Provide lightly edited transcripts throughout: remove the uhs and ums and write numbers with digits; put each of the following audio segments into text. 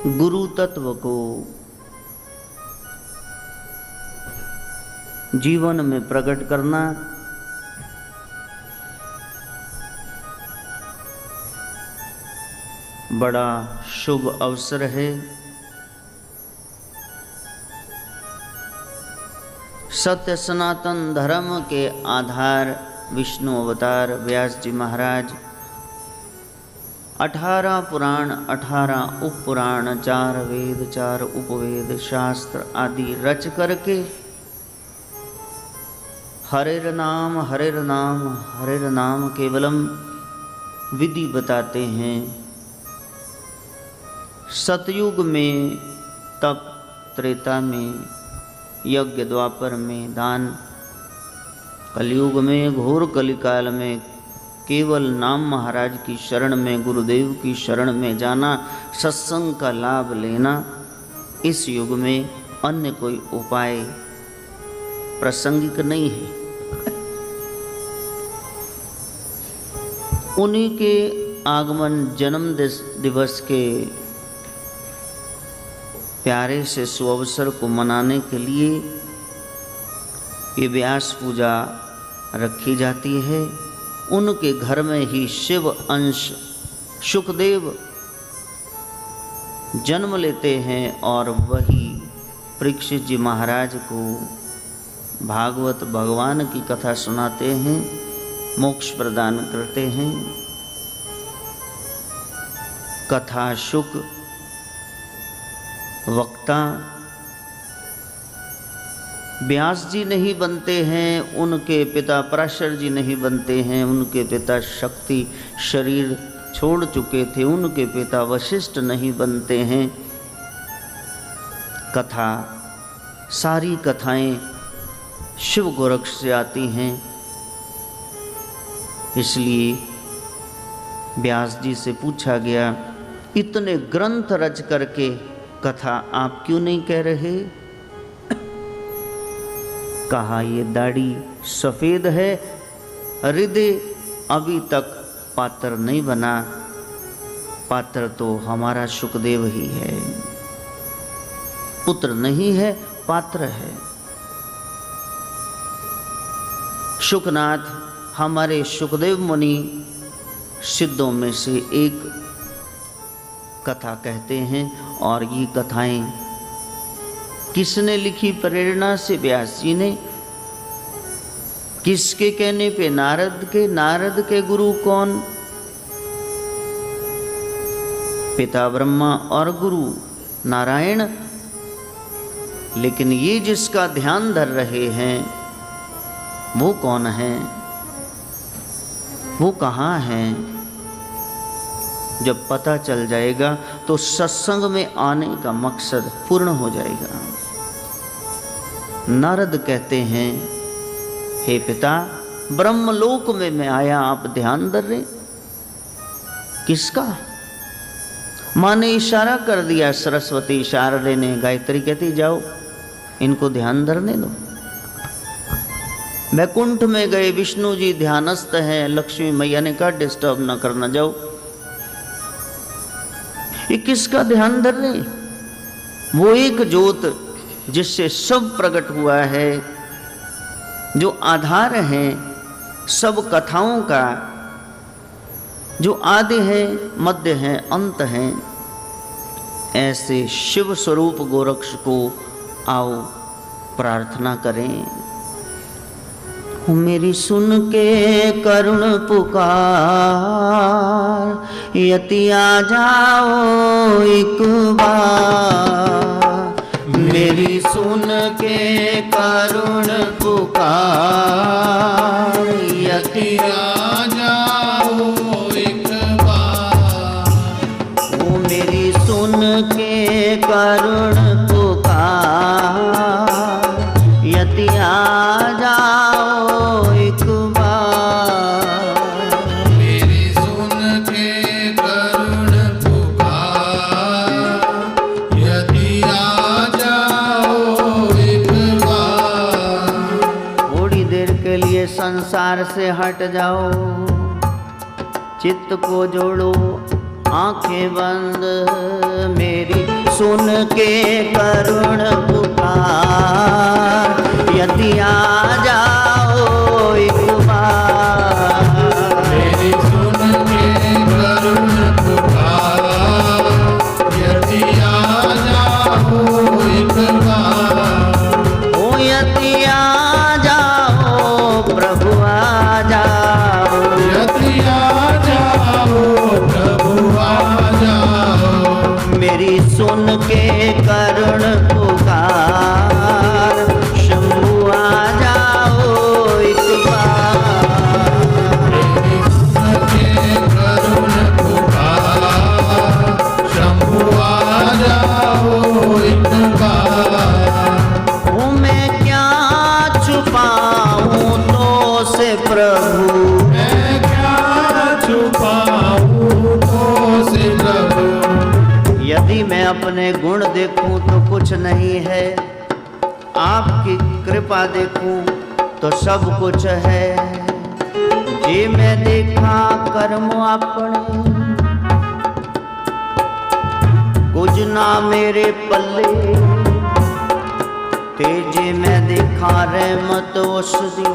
गुरु तत्व को जीवन में प्रकट करना बड़ा शुभ अवसर है। सत्य सनातन धर्म के आधार विष्णु अवतार व्यास जी महाराज 18 पुराण 18 उपपुराण 4 वेद 4 उपवेद शास्त्र आदि रच करके हरेर नाम हरेर नाम हरेर नाम केवलम विधि बताते हैं। सतयुग में तप, त्रेता में यज्ञ, द्वापर में दान, कलयुग में घोर कलिकाल में केवल नाम महाराज की शरण में, गुरुदेव की शरण में जाना, सत्संग का लाभ लेना। इस युग में अन्य कोई उपाय प्रासंगिक नहीं है। उन्हीं के आगमन जन्म दिवस के प्यारे से सुअवसर को मनाने के लिए ये व्यास पूजा रखी जाती है। उनके घर में ही शिव अंश शुकदेव जन्म लेते हैं और वही परीक्षित जी महाराज को भागवत भगवान की कथा सुनाते हैं, मोक्ष प्रदान करते हैं। कथा शुक वक्ता व्यास जी नहीं बनते हैं, उनके पिता पराशर जी नहीं बनते हैं, उनके पिता शक्ति शरीर छोड़ चुके थे, उनके पिता वशिष्ठ नहीं बनते हैं। कथा सारी कथाएं शिव गोरक्ष से आती हैं। इसलिए व्यास जी से पूछा गया, इतने ग्रंथ रच करके कथा आप क्यों नहीं कह रहे? कहा, ये दाढ़ी सफेद है, हृदय अभी तक पात्र नहीं बना। पात्र तो हमारा शुकदेव ही है, पुत्र नहीं है, पात्र है। शुकनाथ हमारे शुकदेव मुनि सिद्धों में से एक कथा कहते हैं। और ये कथाएं किसने लिखी? प्रेरणा से व्यास जी ने। किसके कहने पे? नारद के। नारद के गुरु कौन? पिता ब्रह्मा और गुरु नारायण। लेकिन ये जिसका ध्यान धर रहे हैं वो कौन है? वो कहाँ हैं? जब पता चल जाएगा तो सत्संग में आने का मकसद पूर्ण हो जाएगा। नारद कहते हैं, हे पिता, ब्रह्मलोक में मैं आया, आप ध्यान धर रहे? किसका? माँ ने इशारा कर दिया, सरस्वती शारदे ने, गायत्री कहती जाओ इनको ध्यान धरने दो। वैकुंठ में गए, विष्णु जी ध्यानस्थ हैं, लक्ष्मी मैया ने कहा डिस्टर्ब ना करना, जाओ। ये किसका ध्यान धर रहे? वो एक ज्योत जिससे सब प्रकट हुआ है, जो आधार है सब कथाओं का, जो आदि है, मध्य है, अंत है। ऐसे शिव स्वरूप गोरक्ष को आओ प्रार्थना करें। मेरी सुन के करुण पुकार, यति आ जाओ एक बार। मेरी सुन के करुण पुकार, यति आ जाओ एक बार। वो मेरी सुन के करुण पुकार, यति आ जाओ एक बार। मेरी सुन के करुण पुकार, यदि आ जाओ एक बार। थोड़ी देर के लिए संसार से हट जाओ, चित्त को जोड़ो, आंखें बंद, मेरी सुन के करुण पुकार, यदि आ जाओ एक बार। मेरी सुन के करुण पुकार, यदि आ जाओ एक बार। ओ यदि आ जाओ प्रभु आ जाओ, यदि आ जाओ प्रभु आ जाओ। मेरी सुन के करुण पुकार, शंभु आ जाओ एक बार। मेरी सुन के करुण पुकार, शंभु आ जाओ एक बार। ओ मैं क्या छुपाऊं तो से प्रभु, मैं क्या छुपाऊं तो से प्रभु। यदि मैं अपने गुण देखूं तो कुछ नहीं है, आपकी कृपा देखूं तो सब कुछ है। जे मैं देखा कर्म अपने, कुछ ना मेरे पल्ले। तेजे मैं देखा रहमत उसदी,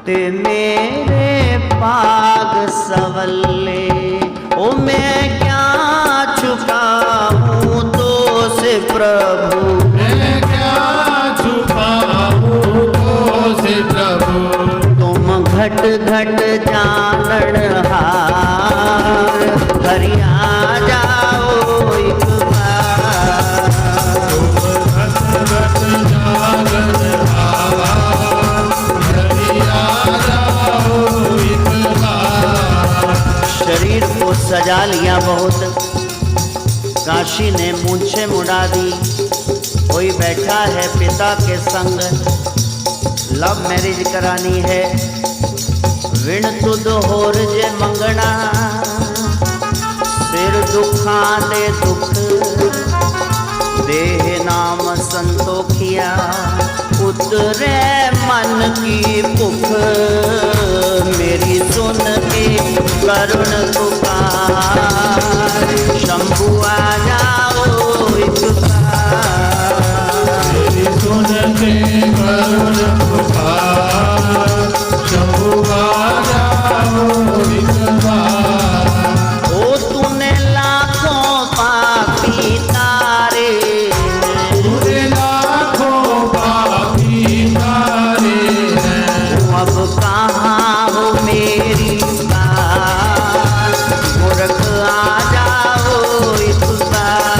ते मेरे पाग सवल्ले। ओ मैं क्या छुपाऊं तो से प्रभु, मैं क्या छुपाऊं तो से प्रभु। तुम घट घट जाननहार, हरि आ जाओ एक बार। घट जाननहार, हरि आ जाओ एक बार। शरीर को सजा लिया बहुत, काशी ने मूंछें मुड़ा दी। कोई बैठा है पिता के संग, लव मैरिज करानी है। विण तुद होर जे मंगना, सिर दुखा दे दुख। देह नाम संतोखिया, उतरे मन की भुख। मेरी सुन के करुण पुकार, शंभु आ जाओ एक बार। मेरी सुन के करुण पुकार, शंभु आ जाओ एक बार। ओ तूने लाखों पापी तारे, तूने लाखों पापी तारे हैं। अब कहाँ हो मेरी बात, मूर्ख आ जाओ एक बार।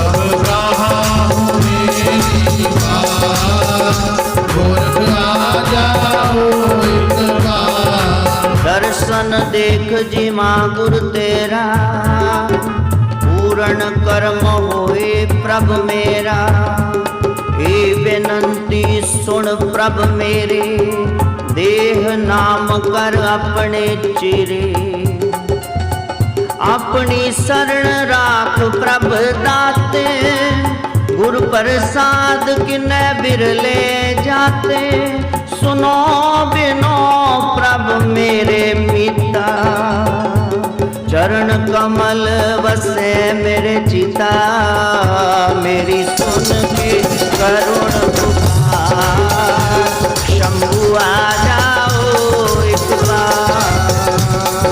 अब कहाँ हो मेरी बात, मूर्ख आ जाओ एक बार। दर्शन देख जी माँ गुरु तेरा, पूर्ण कर्म होए प्रभ मेरा। हे बेनंती सुन प्रभ मेरे, देह नाम कर अपने चिरे। अपनी शरण राख प्रभ दाते, गुरु प्रसाद किन्ने बिरले जाते। सुनो बिनो प्रभ मेरे मिता, चरण कमल बसे मेरे चिता। मेरी सुन के करुण पुकार, शंभु आ जाओ एक बार।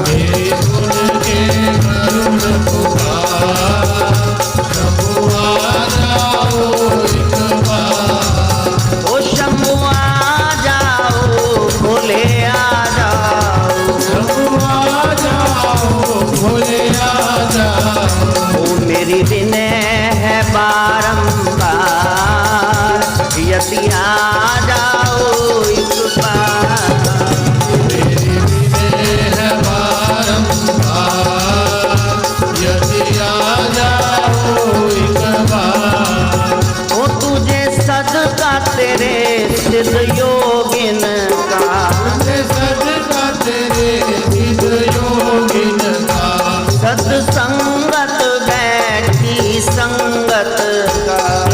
मेरी सुन के करुण पुकार, शंभु आ जाओ एक बार। ओ शंभु आ जाओ, भोले आ जाओ। शंभु आ जाओ, भोले आ जाओ। ओ मेरी विनय है बारंबार, यदि आ जाओ एक बार। मेरी विनय है बारंबार, यदि आ जाओ एक बार। ओ तुझे सदका तेरे सिद्ध योगिन का, तुझे सदका तेरे सिद्ध योगिन का। सत्संगत बैठी संगत का।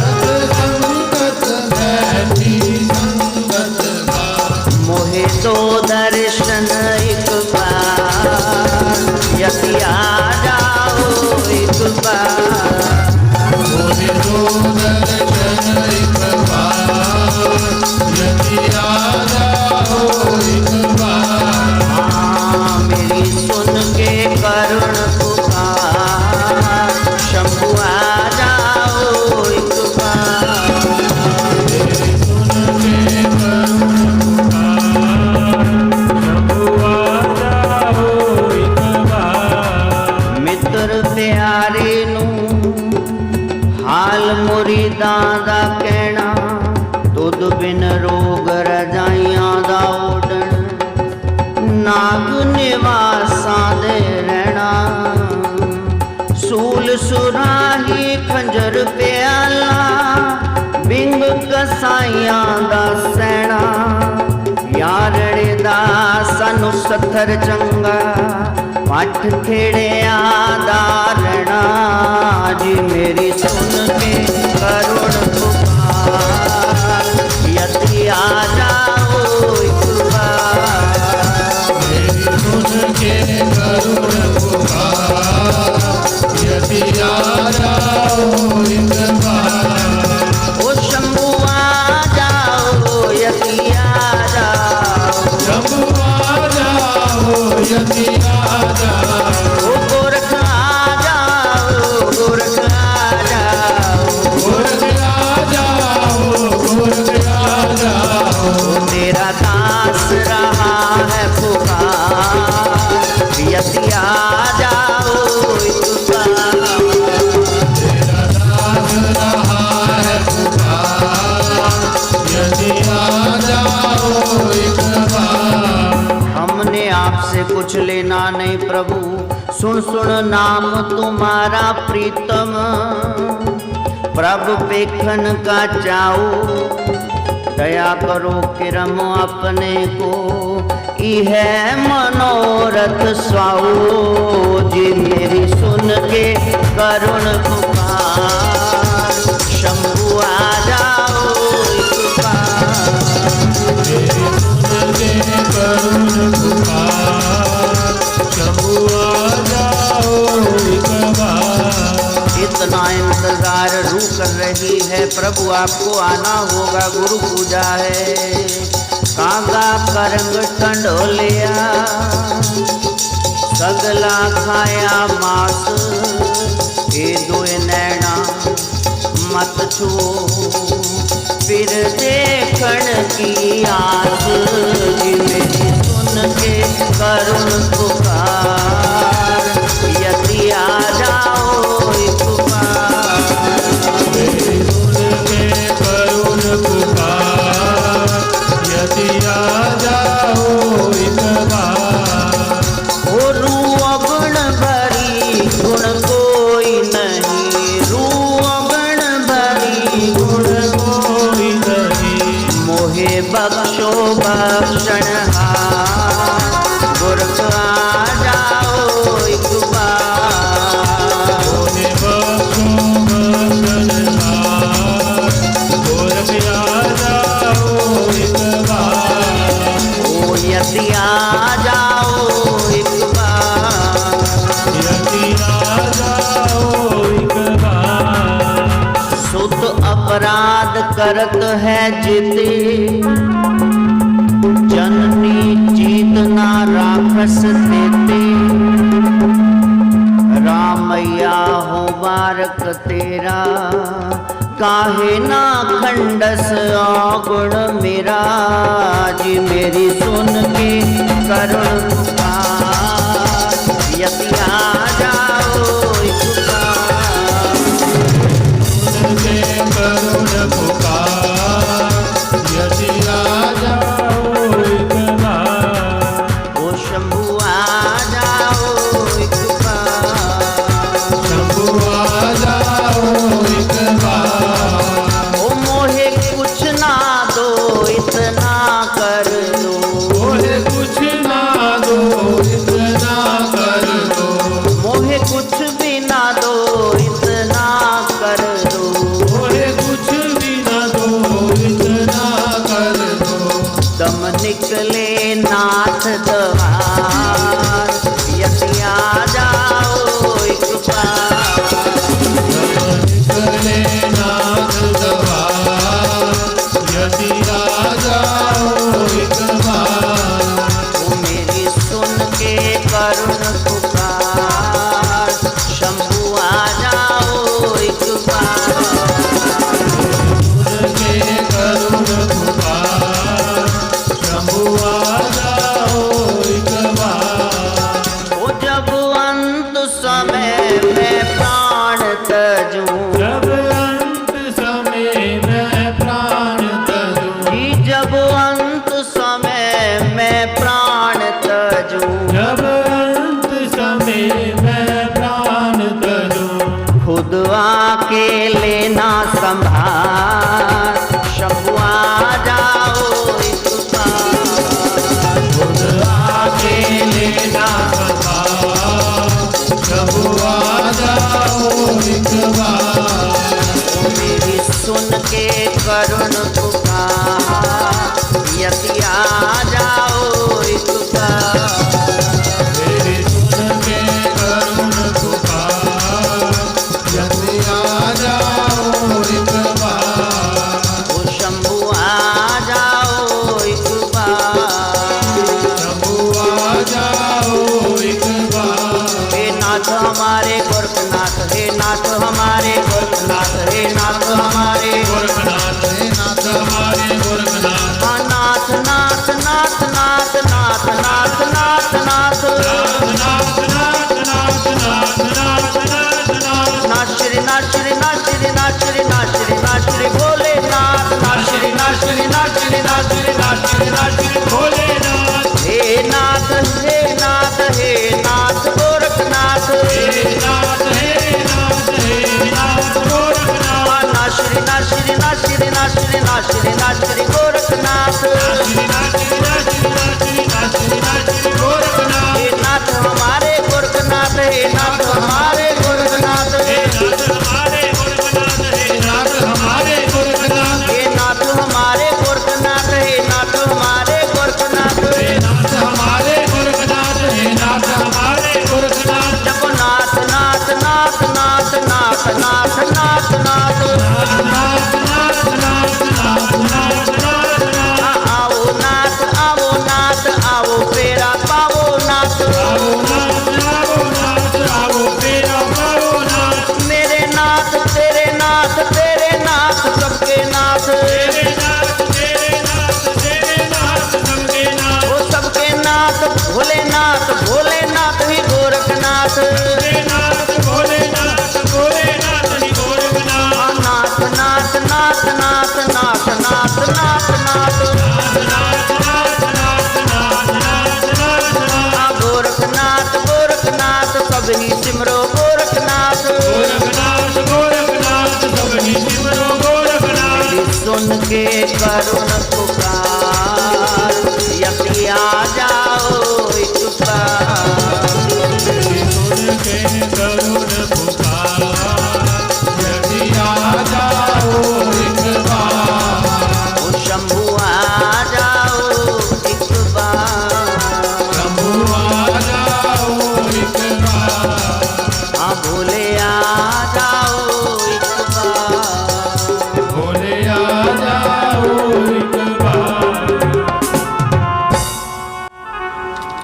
प्यारे नू हाल मुरीदां दा कहना, तुद बिन रोग रजाइयां दा ओढ़न, नाग निवासां दे रहना, सूल सुराही खंजर प्याला, बिंग कसाइयां दा सैना, यारड़े दा सानू सत्थर चंगा, पठ खेड़िया दा रहना, जी मेरी सुन के करुण पुकार, यदि आ जाओ एक बार, मेरी सुन के करुण पुकार, यदि आ जाओ एक बार, ओ शंभु आ जाओ यदि आ जाओ, शंभु आ जाओ यदि आ जाओ, ओ गोरख आ जाओ, गोरख आ जाओ, गोरख आ जाओ, गोरख आ जाओ, तेरा दास रहा है पुकार, यदि आ जाओ एक बार, तेरा दास रहा है पुकार, यदि आ जाओ एक बार, हमने आपसे कुछ लेना नहीं प्रभु, सुन सुन नाम तुम्हारा प्रीतम, प्रभु पेखन का चाओ, दया करो किरम अपने को, यह मनोरथ स्वाओ, जी मेरी सुन के करुण पुकार, शंभु आ जाओ एक बार, मेरी सुन के करुण पुकार, शंभु आ जाओ एक बार, इतना इंतजार रू कर रही है प्रभु, आपको आना होगा, गुरु पूजा है, कागा करंग टंडोलिया, सगला खाया मास, ए दुए नैना मत छू, फिर देखण की आस, जी मेरी सुन के करुण पुकार, यदि आ जाओ एक बार, मेरी सुन के करुण पुकार, यदि आ जाओ एक बार, ओ रूअगण भरी गुण कोई नहीं, रूअगण भरी गुण कोई नहीं, मोहे बख्शो बख्शनहार, गोरख आ जाओ एक बार, मोहे बख्शो बख्शनहार, गोरख आ जाओ एक बार, ओ यदि आ जाओ एक बार, यदि आ जाओ एक बार, सुत अपराध करत है जिते, जननी जीत ना राखस देते, रामैया हो बारक तेरा, काहे ना खंडस अवगुण मेरा, जी मेरी सुन के करुण पुकार, यदि आ जाओ एक बार, सुन के करुण पुकार, यदि आ जाओ एक बार, ओ शंभु आ जाओ एक बार, शंभु आ जाओ एक बार, ओ मोहे कुछ ना दो इतना कर दो, मोहे कुछ ना दो इतना कर दो, मोहे कुछ भी ना दो इतना कर दो, मोहे कुछ भी ना दो इतना कर दो, दम निकले नाथ द्वार, यदि आ जाओ एक बार, निकले नाथ द्वार, यदि आ जाओ एक बार, ओ मेरी सुन के करुण पुकार, शंभु आ जाओ एक बार, सुन के करुण पुकार, शंभु आ जाओ एक बार, ओ जब अंत समय में आके लेना संभाल, शंभु आ जाओ एक बार। खुद आके लेना संभाल, शंभु आ जाओ एक बार। मेरी सुन के करुण पुकार, यदि आ जाओ एक बार। मेरी सुन के करुण पुकार, यदि आ जाओ एक बार। ओ शंभु आ जाओ एक बार। शंभु आ जाओ एक बार। हे नाथ हमारे गोरखनाथ, हे नाथ हमारे गोरखनाथ, हे नाथ हमारे गोरखनाथ, हे नाथ हमारे गोरखनाथ। हाँ, नाथ नाथ नाथ नाथ नाथ नाथ नाथ नाथ नाथ नाथ नाथ नाथ नाथ नाथ नाथ। ना श्री ना श्री ना श्री ना श्री ना श्री ना श्री भोलेनाथ, ना श्री ना श्री ना श्री ना श्री ना श्री ना श्री भोलेनाथ। हे नाथ हे नाथ हे नाथ गोरखनाथ। हे नाथ, हे नाथ, हे नाथ गोरखनाथ। ना श्री ना श्री ना श्री ना श्री ना श्री ना श्री गोरखनाथ। श्री नाथ, श्री नाथ, श्री नाथ, श्री नाथ, श्री गोरखनाथ। हे नाथ हमारे गोरखनाथ, हे नाथ हमारे गोरखनाथ। हे नाथ हमारे गोरखनाथ, हे नाथ हमारे गोरखनाथ। हे नाथ हमारे गोरखनाथ, हे नाथ हमारे गोरखनाथ। हे नाथ हमारे गोरखनाथ, हे नाथ हमारे गोरखनाथ। जपो नाथ नाथ नाथ नाथ नाथ नाथ नाथ नाथ। नाथ नाथ नाथ नाथ नाथ नाथ नाथ नाथ। आओ नाथ आओ नाथ आओ फेरा पाओ नाथ। आओ नाथ, आओ नाथ, आओ तेरा पाओ नाथ। मेरे नाथ तेरे नाथ तेरे नाथ सबके नाथ। तेरे नाथ, तेरे नाथ, तेरे नाथ सबके नाथ। वो सबके नाथ भोलेनाथ, भोलेनाथ ही गोरखनाथ। हे नाथ भोलेनाथ, भोलेनाथ ही गोरखनाथ। नाथ नाथ नाथ नाथ नाथ नाथ नाथ नाथ। नाथ नाथ नाथ नाथ नाथ नाथ नाथ नाथ। गोरखनाथ गोरखनाथ सब ही सिमरो गोरखनाथ। गोरखनाथ, गोरखनाथ सबनी सिमरो गोरखनाथ। मेरी सुन के करुण पुकार, यदि आ जाओ एक बार। मेरी सुन के करुण पुकार,